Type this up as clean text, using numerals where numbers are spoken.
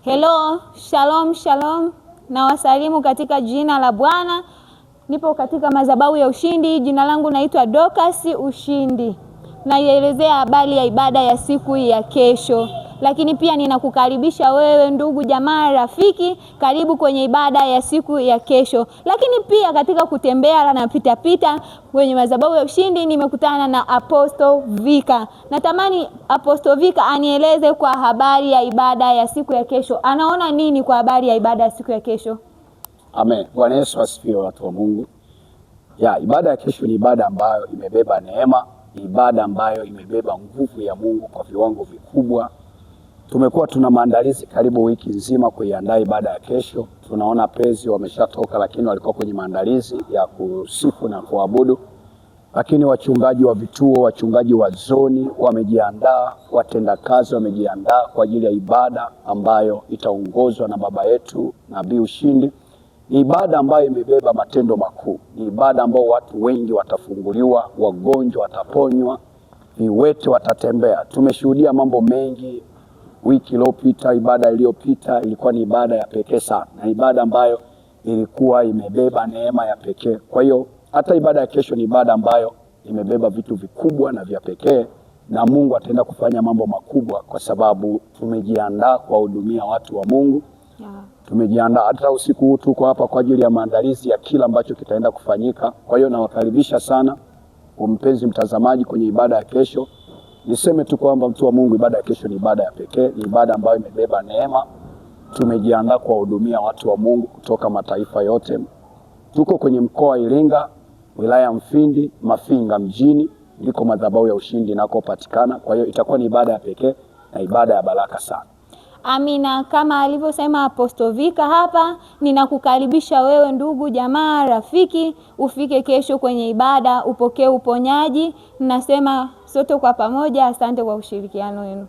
Hello, shalom, shalom. Na wasalimu katika jina la Bwana. Nipo katika madhabahu ya ushindi. Jina langu naitwa Dorcas Ushindi. Naielezea habari ya ibada ya siku ya kesho. Lakini pia ninakukaribisha wewe ndugu, jamaa, rafiki, karibu kwenye ibada ya siku ya kesho. Lakini pia katika kutembea na pita kwenye madhabahu ya ushindi nimekutana na Apostle Vika. Natamani Apostle Vika anieleze kwa habari ya ibada ya siku ya kesho. Anaona nini kwa habari ya ibada ya siku ya kesho? Amen. Bwana Yesu asifiwe, watu wa Mungu. Ibada ya kesho ni ibada ambayo imebeba neema, ibada ambayo imebeba nguvu ya Mungu kwa viwango vikubwa. Tumekuwa tuna maandalizi karibu wiki nzima kuiandaa ibada ya kesho. Tunaona praise wameshatoka, lakini walikuwa kwenye maandalizi ya kusifu na kuabudu. Lakini wachungaji wa vituo, wachungaji wa zoni wamejiandaa, watendakazi wamejiandaa kwa ajili ya ibada ambayo itaongozwa na baba yetu Nabii Ushindi. Ni ibada ambayo imebeba matendo makuu. Ni ibada ambayo watu wengi watafunguliwa, wagonjwa wataponywa, viwete watatembea. Tumeshuhudia mambo mengi. Wiki iliyopita, ibada iliyopita ilikuwa ni ibada ya pekee sana, na ibada ambayo ilikuwa imebeba neema ya pekee. Kwa hiyo hata ibada ya kesho ni ibada ambayo imebeba vitu vikubwa na vya pekee, na Mungu ataenda kufanya mambo makubwa kwa sababu tumejiandaa kuwahudumia watu wa Mungu. Tumejiandaa, hata usiku huu tuko hapa kwa ajili ya maandalizi ya kila ambacho kitaenda kufanyika. Kwa hiyo nawakaribisha sana mpenzi mtazamaji kwenye ibada ya kesho. Niseme tu kwamba mtu wa Mungu, ibada ya kesho ni ibada ya pekee, ni ibada ambayo imebeba neema. Tumejiandaa kuwahudumia watu wa Mungu kutoka mataifa yote. Tuko kwenye mkoa wa Iringa, wilaya Mfindi, Mafinga mjini, ndiko madhabahu ya ushindi nakopatikana. Kwa hiyo itakuwa ni ibada ya pekee na ibada ya baraka sana. Amina. Kama alivyosema Apostle Vika hapa, ninakukaribisha wewe ndugu, jamaa, rafiki, ufike kesho kwenye ibada, upokee uponyaji. Nasema sote kwa pamoja, asante kwa ushirikiano wenu.